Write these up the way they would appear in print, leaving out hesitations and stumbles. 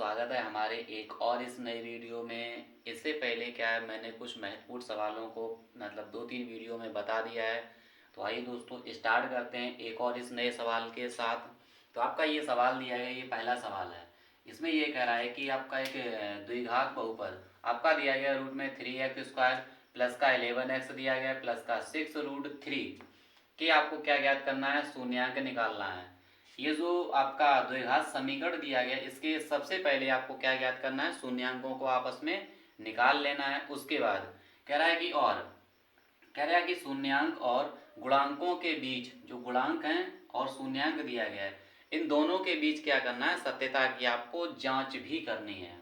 स्वागत है हमारे एक और इस नए वीडियो में। इससे पहले क्या है, मैंने कुछ महत्वपूर्ण सवालों को मतलब 2-3 वीडियो में बता दिया है। तो आइए दोस्तों स्टार्ट करते हैं एक और इस नए सवाल के साथ। तो आपका ये सवाल दिया गया, ये पहला सवाल है। इसमें ये कह रहा है कि आपका एक द्विघात बहुपद आपका दिया गया रूट में 3x² प्लस का 11x दिया गया प्लस का 6√3 कि आपको क्या ज्ञात करना है, शून्यांक निकालना है। ये जो आपका द्विघात समीकरण दिया गया, इसके सबसे पहले आपको क्या ज्ञात करना है, शून्यांकों को आपस में निकाल लेना है। उसके बाद कह रहा है कि शून्यांक और गुणांकों के बीच जो गुणांक हैं और शून्यांक दिया गया है, इन दोनों के बीच क्या करना है, सत्यता की आपको जांच भी करनी है।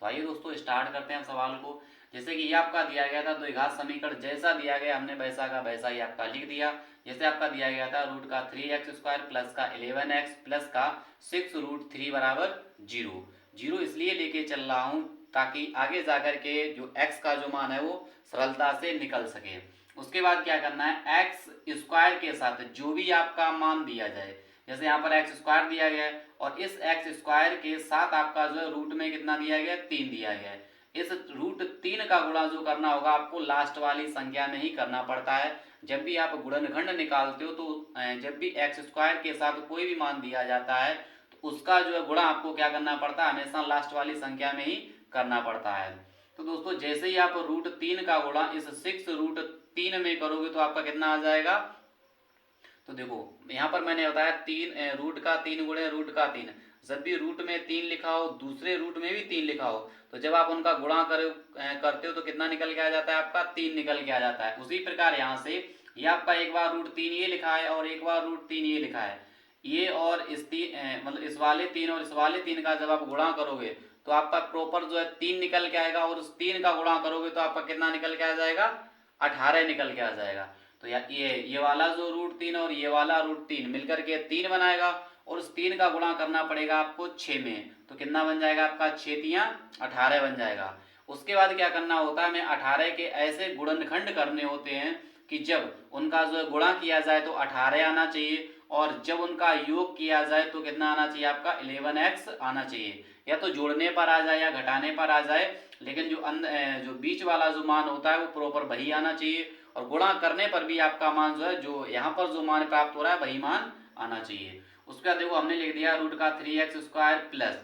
तो आइए दोस्तों स्टार्ट करते हैं सवाल को। जैसे कि ये आपका दिया गया था द्विघात समीकरण, जैसा दिया गया हमने वैसा का वैसा ही आपका लिख दिया। जैसे आपका दिया गया था रूट का 3x² प्लस का 11x प्लस का 6√3 बराबर 0 इसलिए लेके चल रहा हूँ ताकि आगे जाकर के जो x का जो मान है वो सरलता से निकल सके। उसके बाद क्या करना है, x² के साथ जो भी आपका मान दिया जाए, जैसे यहाँ पर x² दिया गया है और इस x² के साथ आपका जो है रूट में कितना दिया गया, 3 दिया गया है। इस √3 का गुणा जो करना होगा आपको लास्ट वाली संख्या में ही करना पड़ता है। जब भी आप गुणनखंड निकालते हो तो जब भी x² के साथ कोई भी मान दिया जाता है तो उसका जो है गुणा आपको क्या करना पड़ता है, हमेशा लास्ट वाली संख्या में ही करना पड़ता है। तो दोस्तों जैसे ही आप √3 का गुणा इस 6√3 में करोगे तो आपका कितना आ जाएगा। तो देखो यहाँ पर मैंने बताया रूट का 3 गुणे रूट का 3। जब भी रूट में 3 लिखा हो, दूसरे रूट में भी 3 लिखा हो, तो जब आप उनका गुणा करते हो तो कितना निकल के आ जाता है, आपका 3 निकल के आ जाता है। उसी प्रकार यहाँ से ये आपका एक बार √3 ये लिखा है और एक बार √3 ये लिखा है। ये और इस मतलब इस वाले 3 और इस वाले 3 का जब आप गुणा करोगे तो आपका प्रॉपर जो है 3 निकल के आएगा, और उस 3 का गुणा करोगे तो आपका कितना निकल के आ जाएगा, 18 निकल के आ जाएगा। तो ये वाला जो √3 और ये वाला √3 मिलकर के 3 बनाएगा, और उस 3 का गुणा करना पड़ेगा आपको 6 में, तो कितना बन जाएगा आपका, 6×3 = 18 बन जाएगा। उसके बाद क्या करना होता है, हमें 18 के ऐसे गुणनखंड करने होते हैं कि जब उनका जो है गुणा किया जाए तो 18 आना चाहिए, और जब उनका योग किया जाए तो कितना आना चाहिए, आपका 11x आना चाहिए। या तो जोड़ने पर आ जाए या घटाने पर आ जाए, लेकिन जो बीच वाला जो मान होता है वो प्रॉपर वही आना चाहिए, और गुणा करने पर भी आपका मान जो है, जो यहाँ पर जो मान प्राप्त हो रहा है वही मान आना चाहिए। उसके बाद देखो हमने लिख दिया रूट का 3x² प्लस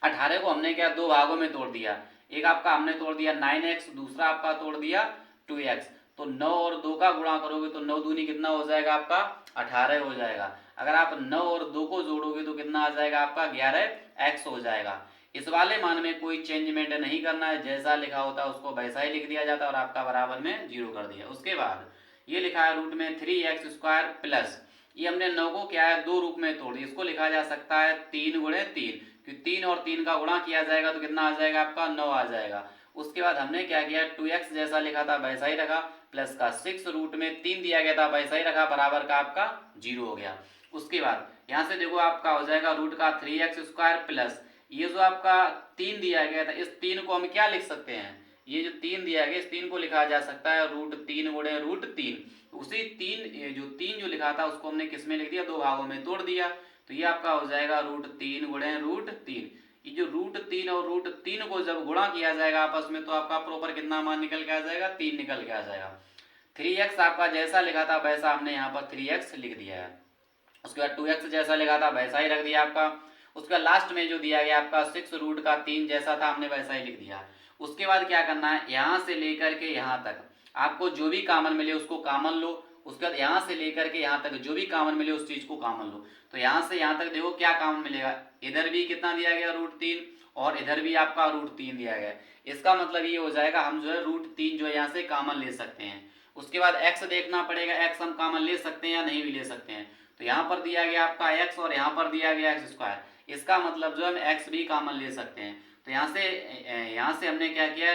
18 को हमने क्या, दो भागों में तोड़ दिया। एक आपका हमने तोड़ दिया 9x, दूसरा आपका तोड़ दिया 2x। तो 9 और 2 का गुणा करोगे तो 9 दूनी कितना हो जाएगा, आपका 18 हो जाएगा। अगर आप 9 और 2 को जोड़ोगे तो कितना आ जाएगा, आपका 11x हो जाएगा। इस वाले मान में कोई चेंजमेंट नहीं करना है, जैसा लिखा होता है उसको वैसा ही लिख दिया जाता है और आपका बराबर में 0 कर दिया। उसके बाद ये लिखा है रूट में 3x² प्लस, ये हमने 9 को क्या है, 2 रूप में तोड़ दिया। इसको लिखा जा सकता है 3×3, क्योंकि 3 और 3 का गुणा किया जाएगा तो कितना आ जाएगा, आपका 9 आ जाएगा। उसके बाद हमने क्या किया, 2x जैसा लिखा था वैसा ही रखा, प्लस का 6 रूट में 3 दिया गया था वैसा ही रखा, बराबर का आपका 0 हो गया। उसके बाद यहाँ से देखो आपका हो जाएगा रूट का 3x² प्लस, ये जो आपका 3 दिया गया था, इस 3 को हम क्या लिख सकते हैं, ये जो 3 दिया गया इस 3 को लिखा जा सकता है √3 गुणे √3। उसी 3 जो लिखा था उसको हमने किस में लिख दिया, दो भागों में तोड़ दिया। तो ये आपका हो जाएगा √3 गुणे √3। ये जो √3 और √3 को जब गुणा किया जाएगा आपस में तो आपका प्रॉपर कितना मान निकल के आ जाएगा, 3 निकल के आ जाएगा। 3x आपका जैसा लिखा था वैसा हमने यहाँ पर 3x लिख दिया है। उसके बाद 2x जैसा लिखा था वैसा ही रख दिया आपका। उसके बाद लास्ट में जो दिया गया आपका 6√3 जैसा था हमने वैसा ही लिख दिया। उसके बाद क्या करना है, यहाँ से लेकर के यहाँ तक आपको जो भी कॉमन मिले उसको कॉमन लो। उसके बाद यहाँ से लेकर के यहाँ तक जो भी कॉमन मिले उस चीज को कॉमन लो। तो यहाँ से यहाँ तक देखो क्या कॉमन मिलेगा, इधर भी कितना दिया गया √3 और इधर भी आपका √3 दिया गया। इसका मतलब ये हो जाएगा हम जो है √3 जो है यहाँ से कॉमन ले सकते हैं। उसके बाद x देखना पड़ेगा, x हम कॉमन ले सकते हैं या नहीं भी ले सकते हैं। तो यहाँ पर दिया गया आपका x और यहाँ पर दिया गया x², इसका मतलब जो हम x भी कॉमन ले सकते हैं। तो यहाँ से हमने क्या किया,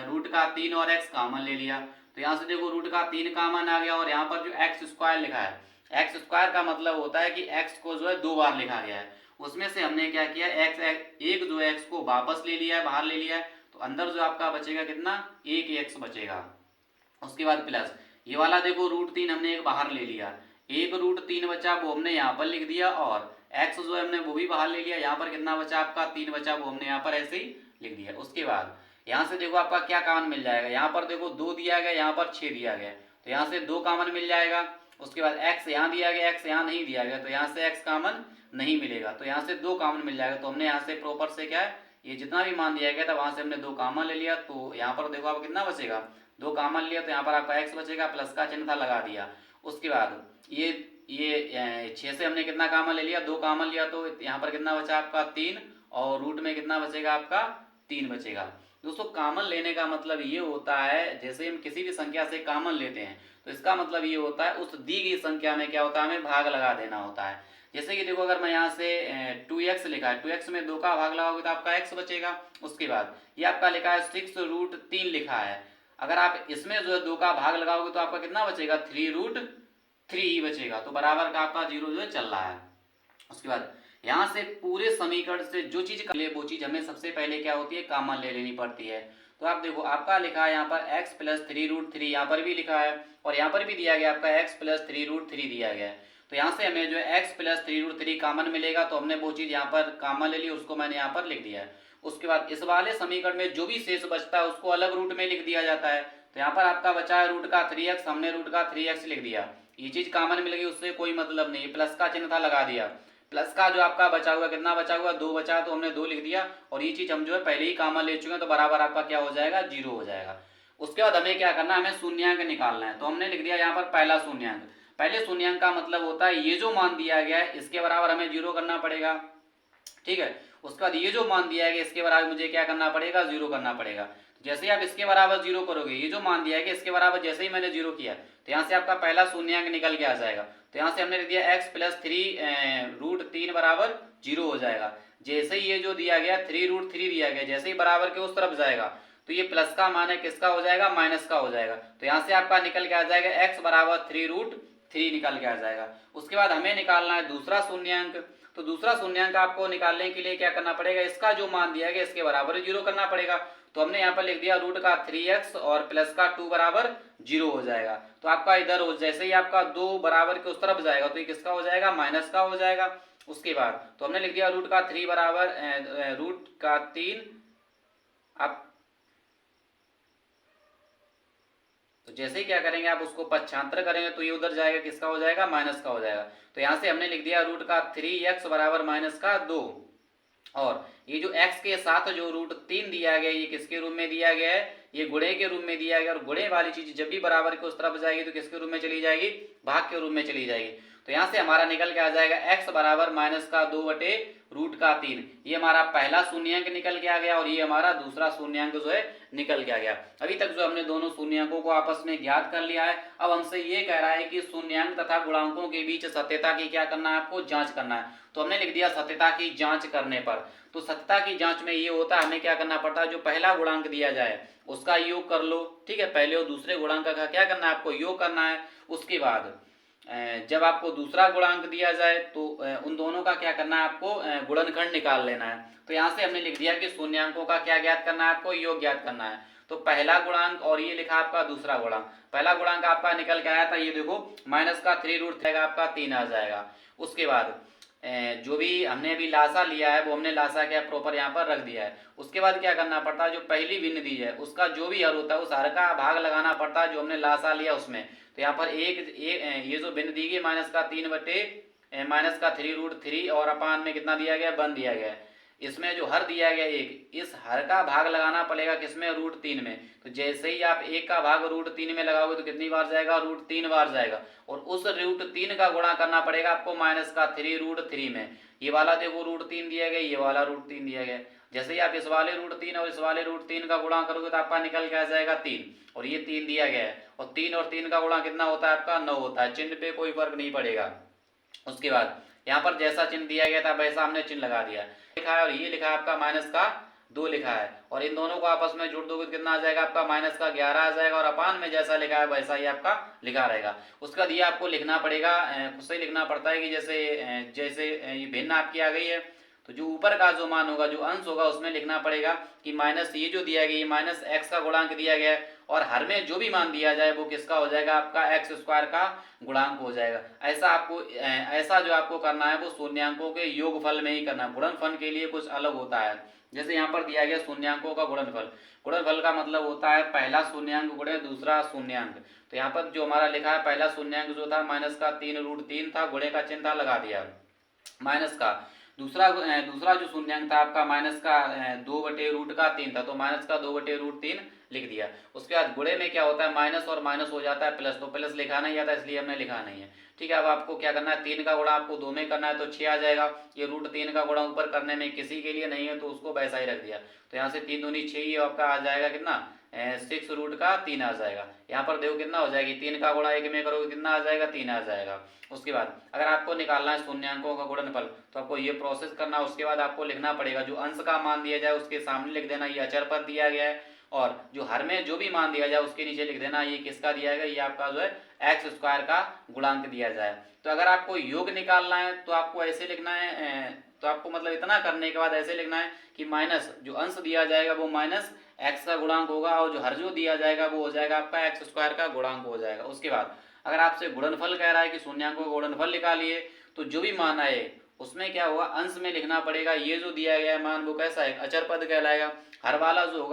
रूट का 3 और x कॉमन ले लिया। तो यहाँ से देखो रूट का 3 कॉमन आ गया, और यहाँ पर जो x² लिखा है, x² का मतलब होता है कि x को जो है 2 बार लिखा गया है। उसमें से हमने क्या किया, एक जो x को वापस ले लिया है, बाहर ले लिया है, तो अंदर जो आपका बचेगा कितना, एक x बचेगा। उसके बाद प्लस ये वाला देखो √3 हमने एक बाहर ले लिया, एक √3 बचा वो हमने यहाँ पर लिख दिया, और एक्स जो है हमने वो भी बाहर ले लिया, यहाँ पर कितना बचा आपका 3 बचा, वो हमने यहाँ पर ऐसे ही लिख दिया। उसके बाद यहाँ से देखो आपका क्या कॉमन मिल जाएगा, यहाँ पर देखो 2 दिया गया, यहाँ पर 6 दिया गया, तो यहाँ से 2 कॉमन मिल जाएगा। उसके बाद x यहाँ दिया गया, x यहाँ नहीं दिया गया, तो यहाँ से x कॉमन नहीं मिलेगा, तो यहाँ से 2 कॉमन मिल जाएगा। तो हमने यहाँ से प्रॉपर से क्या है, ये जितना भी मान दिया गया था वहां से हमने 2 कॉमन ले लिया, तो यहाँ पर देखो आप कितना बचेगा, 2 कॉमन लिया, तो यहाँ पर आपका x बचेगा, प्लस का चिन्ह था लगा दिया। उसके बाद ये 6 से हमने कितना कॉमन ले लिया, 2 कॉमन लिया, तो यहाँ पर कितना बचा आपका 3, और रूट में कितना बचेगा आपका 3 बचेगा। दोस्तों कॉमन लेने का मतलब ये होता है, जैसे हम किसी भी संख्या से कॉमन लेते हैं तो इसका मतलब ये होता है उस दी गई संख्या में क्या होता है, हमें भाग लगा देना होता है। जैसे कि देखो अगर मैं यहाँ से 2x लिखा है, 2x में 2 का भाग लगाओगे तो आपका x बचेगा। उसके बाद ये आपका लिखा है 6√3 लिखा है, अगर आप इसमें जो है 2 का भाग लगाओगे तो आपका कितना बचेगा, 3√3 ही बचेगा, तो बराबर का आपका 0 जो है चल रहा है। उसके बाद यहाँ से पूरे समीकरण से जो चीज ले वो चीज हमें सबसे पहले क्या होती है, कॉमन ले लेनी पड़ती है। तो आप देखो आपका लिखा है यहाँ पर x प्लस 3√3, यहाँ पर भी लिखा है और यहाँ पर भी दिया गया आपका x प्लस 3√3 दिया गया है। तो यहाँ से हमें जो है x प्लस 3√3 कॉमन मिलेगा, तो हमने वो चीज यहाँ पर कॉमन ले ली, उसको मैंने यहाँ पर लिख दिया है। उसके बाद इस वाले समीकरण में जो भी शेष बचता है उसको अलग रूट में लिख दिया जाता है। तो यहाँ पर आपका बचा है रूट का 3x, हमने रूट का 3x लिख दिया, ये चीज कॉमन मिल गई, उससे कोई मतलब नहीं, प्लस का चिन्ह था लगा दिया, प्लस का जो आपका बचा हुआ कितना बचा हुआ 2 बचा, तो हमने 2 लिख दिया, और ये चीज हम जो है पहले ही कॉमन ले चुके हैं, तो बराबर आपका क्या हो जाएगा, 0 हो जाएगा। उसके बाद हमें क्या करना है, हमें शून्यांक निकालना है, तो हमने लिख दिया यहाँ पर पहला शून्यांक। पहले शून्यांक का मतलब होता है ये जो मान दिया गया है इसके बराबर हमें 0 करना पड़ेगा, ठीक है। उसके बाद ये जो मान दिया गया इसके बराबर मुझे क्या करना पड़ेगा, 0 करना पड़ेगा। जैसे ही आप इसके बराबर 0 करोगे, ये जो मान दिया गया इसके बराबर जैसे ही मैंने 0 किया तो यहाँ से आपका पहला शून्यांक निकल के आ जाएगा। तो यहाँ से हमने लिख दिया x प्लस 3√3 बराबर 0 हो जाएगा। जैसे ही ये जो दिया गया 3√3 दिया गया, जैसे ही बराबर के उस तरफ जाएगा तो ये प्लस का मान है किसका हो जाएगा, माइनस का हो जाएगा। तो यहाँ से आपका निकल के आ जाएगा x बराबर 3√3 निकल के आ जाएगा। उसके बाद हमें निकालना है दूसरा शून्यांक, तो दूसरा शून्यांक आपको निकालने के लिए क्या करना पड़ेगा, इसका जो मान दिया गया इसके बराबर 0 करना पड़ेगा। तो हमने यहाँ पर लिख दिया रूट का 3x और प्लस का 2 बराबर 0 हो जाएगा। तो आपका इधर हो जैसे ही आपका 2 बराबर के उस तरफ जाएगा तो ये किसका हो जाएगा, माइनस का हो जाएगा। उसके बाद तो हमने लिख दिया रूट का 3 बराबर रूट का 3, आप तो जैसे ही क्या करेंगे आप उसको पक्षांतर करेंगे तो ये उधर जाएगा, किसका हो जाएगा, माइनस का हो जाएगा। तो यहाँ से हमने लिख दिया रूट का 3x बराबर माइनस का 2, और ये जो x के साथ जो √3 दिया गया ये किसके रूप में दिया गया है, ये गुणे के रूप में दिया गया, और गुणे वाली चीज जब भी बराबर के उस तरफ जाएगी तो किसके रूप में चली जाएगी, भाग के रूप में चली जाएगी। तो यहाँ से हमारा निकल के आ जाएगा x बराबर माइनस का 2 बटे रूट का 3। ये हमारा पहला शून्यांक निकल के आ गया और ये हमारा दूसरा शून्यांक जो है निकल के आ गया। अभी तक जो हमने दोनों शून्यांकों को आपस में ज्ञात कर लिया है। अब हमसे ये कह रहा है कि शून्यांक तथा गुणांकों के बीच सत्यता की क्या करना है, आपको जांच करना है। तो हमने लिख दिया सत्यता की जांच करने पर। तो सत्यता की जांच में ये होता है हमें क्या करना पड़ता है, जो पहला गुणांक दिया जाए उसका योग कर लो, ठीक है। पहले और दूसरे गुणांक का क्या करना है, आपको योग करना है। उसके बाद जब आपको दूसरा गुणांक दिया जाए तो उन दोनों का क्या करना है, आपको गुणनखंड निकाल लेना है। तो यहाँ से हमने लिख दिया कि शून्यांकों का क्या ज्ञात करना है, आपको योग ज्ञात करना है। तो पहला गुणांक और ये लिखा आपका दूसरा गुणांक, पहला गुणांक आपका निकल के आया था ये देखो माइनस का 3√3 आपका 3 आ जाएगा। उसके बाद जो भी हमने अभी लासा लिया है वो हमने लासा क्या प्रॉपर यहाँ पर रख दिया है। उसके बाद क्या करना पड़ता है, जो पहली भिन्न दी है उसका जो भी हर होता है उस हर का भाग लगाना पड़ता है जो हमने लासा लिया उसमें। तो यहाँ पर ये जो भिन्न दी गई माइनस का 3 बटे माइनस का 3√3 और अपान में कितना दिया गया, 1 दिया गया है। इसमें जो हर दिया गया 1, इस हर का भाग लगाना पड़ेगा किसमें, √3 में। तो जैसे ही आप 1 का भाग √3 में लगाओगे तो कितनी बार जाएगा, √3 बार जाएगा, और उस √3 का गुणा करना पड़ेगा आपको माइनस का 3√3 में। ये वाला देखो √3 दिया गया, ये वाला √3 दिया गया। जैसे ही आप इस वाले √3 और इस वाले √3 का गुणा करोगे तो आपका निकल के आ जाएगा 3, और ये 3 दिया गया है, और 3 और 3 का गुणा कितना होता है आपका, 9 होता है। चिन्ह पे कोई फर्क नहीं पड़ेगा। उसके बाद यहाँ पर जैसा चिन्ह दिया गया था वैसा हमने चिन्ह लगा दिया लिखा है, और ये लिखा है आपका माइनस का 2 लिखा है, और इन दोनों को आपस में जोड़ दोगे तो कितना आ जाएगा आपका माइनस का 11 आ जाएगा, और अपान में जैसा लिखा है वैसा ही आपका लिखा रहेगा। उसके बाद ये आपको लिखना पड़ेगा, खुद से लिखना पड़ता है कि जैसे ये भिन्न आपकी आ गई है तो जो ऊपर का जो मान होगा, जो अंश होगा उसमें लिखना पड़ेगा कि माइनस ये जो दिया गया, ये माइनस एक्स का गुणांक दिया गया है, और हर में जो भी मान दिया जाए वो किसका हो जाएगा, आपका एक्स स्क्वायर का गुणांक हो जाएगा। ऐसा जो आपको करना है वो शून्यांकों के योगफल में ही करना है, गुणनफल के लिए कुछ अलग होता है। जैसे यहाँ पर दिया गया शून्यांकों का गुणनफल, गुणनफल का मतलब होता है पहला शून्यांक गुणे दूसरा शून्यांक। तो यहाँ पर जो हमारा लिखा है पहला शून्यांक जो था माइनस का 3√3 था, गुणे का चिन्ह था लगा दिया माइनस का। दूसरा जो शून्यांक था आपका माइनस का 2/√3 था, तो माइनस का 2/√3 लिख दिया। उसके बाद गुणे में क्या होता है, माइनस और माइनस हो जाता है प्लस, तो प्लस लिखा नहीं आता इसलिए हमने लिखा नहीं है। ठीक है, अब आपको क्या करना है, 3 का गुणा आपको 2 में करना है तो 6 आ जाएगा। ये √3 का गुणा ऊपर करने में किसी के लिए नहीं है तो उसको वैसा ही रख दिया। तो यहाँ से 3 दूनी 6, ये आपका आ जाएगा कितना, 6√3 आ जाएगा। यहाँ पर देखो कितना हो जाएगी, 3 का गुणा 1 में करोगे कितना आ जाएगा, 3 आ जाएगा। उसके बाद अगर आपको निकालना है शून्यांकों का गुणनफल तो आपको ये प्रोसेस करना है। उसके बाद आपको लिखना पड़ेगा जो अंश का मान दिया जाए उसके सामने लिख देना ये अचर पद दिया गया है, और जो हर में जो भी मान दिया जाए उसके नीचे लिख देना ये किसका दिया गया, ये आपका जो है एक्स स्क्वायर का गुणांक दिया जाए। तो अगर आपको योग निकालना है तो आपको ऐसे लिखना है, तो आपको मतलब इतना करने के बाद ऐसे लिखना है कि माइनस जो अंश दिया जाएगा वो माइनस एक्स का गुणांक होगा, और जो हर जो दिया जाएगा वो हो जाएगा आपका एक्स स्क्वायर का गुणांक हो जाएगा। उसके बाद अगर आपसे गुणनफल कह रहा है कि शून्यांकों का गुणनफल निकालिए, तो जो भी मान आए उसमें क्या होगा, अंश में लिखना पड़ेगा ये जो दिया गया है मान वो कैसा है, अचर पद कहलाएगा। हर वाला जो होगा